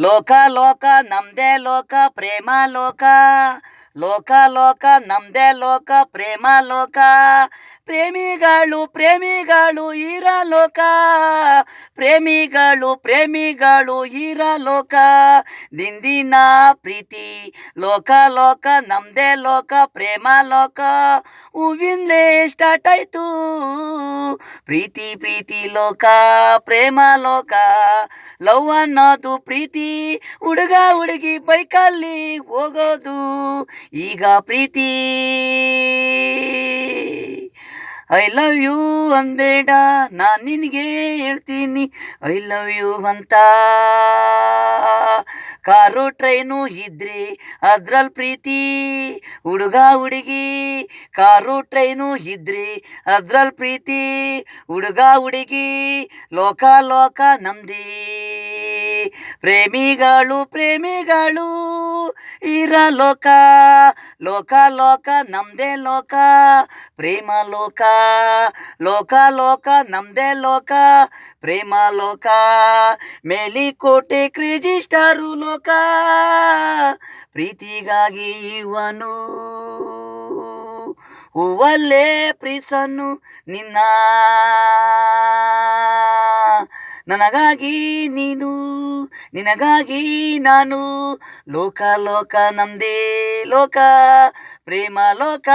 ಲೋಕ ಲೋಕ ನಮ್ದೇ ಲೋಕ ಪ್ರೇಮ ಲೋಕ. ಲೋಕ ಲೋಕ ನಮ್ದೇ ಲೋಕ ಪ್ರೇಮ ಲೋಕ. ಪ್ರೇಮಿಗಳು ಪ್ರೇಮಿಗಳು ಇರ ಲೋಕ. ಪ್ರೇಮಿಗಳು ಪ್ರೇಮಿಗಳು ಇರ ಲೋಕ. ದಿಂದಿನ ಪ್ರೀತಿ ಲೋಕ ಲೋಕ ನಮ್ದೇ ಲೋಕ ಪ್ರೇಮ ಲೋಕ. ಹೂವಿಂದಲೇ ಸ್ಟಾರ್ಟ್ ಆಯ್ತು ಪ್ರೀತಿ ಪ್ರೀತಿ ಲೋಕ ಪ್ರೇಮ ಲೋಕ. ಲವ್ ಅನ್ನೋದು ಪ್ರೀತಿ, ಹುಡುಗ ಹುಡುಗಿ ಬೈಕಲ್ಲಿ ಹೋಗೋದು ಈಗ ಪ್ರೀತಿ. ಐ ಲವ್ ಯು ಅನ್ಬೇಡ, ನಾನು ನಿನಗೆ ಹೇಳ್ತೀನಿ ಐ ಲವ್ ಯು ಅಂತ. ಕಾರು ಟ್ರೈನು ಇದ್ರೆ ಅದ್ರಲ್ಲಿ ಪ್ರೀತಿ, ಹುಡುಗ ಹುಡುಗಿ ಕಾರು ಟ್ರೈನು ಇದ್ರೆ ಅದ್ರಲ್ಲಿ ಪ್ರೀತಿ, ಹುಡುಗ ಹುಡುಗಿ ಲೋಕ ಲೋಕ ನಮ್ದೇ. ಪ್ರೇಮಿಗಳು ಪ್ರೇಮಿಗಳು ಇರ ಲೋಕ. ಲೋಕ ಲೋಕ ನಮ್ದೇ ಲೋಕ ಪ್ರೇಮ ಲೋಕ. ಲೋಕ ಲೋಕ ನಮ್ದೇ ಲೋಕ ಪ್ರೇಮ ಲೋಕ. ಮೇಲಿಕೋಟೆ ಕ್ರೇಜಿ ಸ್ಟಾರು ಲೋಕ. ಪ್ರೀತಿಗಾಗಿ ಇವನು ಹೂವಲ್ಲೇ ಪ್ರೀಸನ್ನು ನಿನ್ನ. ನನಗಾಗಿ ನೀನು ನಿನಗಾಗಿ ನಾನು. ಲೋಕ ಲೋಕ ನಮ್ದೇ ಲೋಕ ಪ್ರೇಮ ಲೋಕ.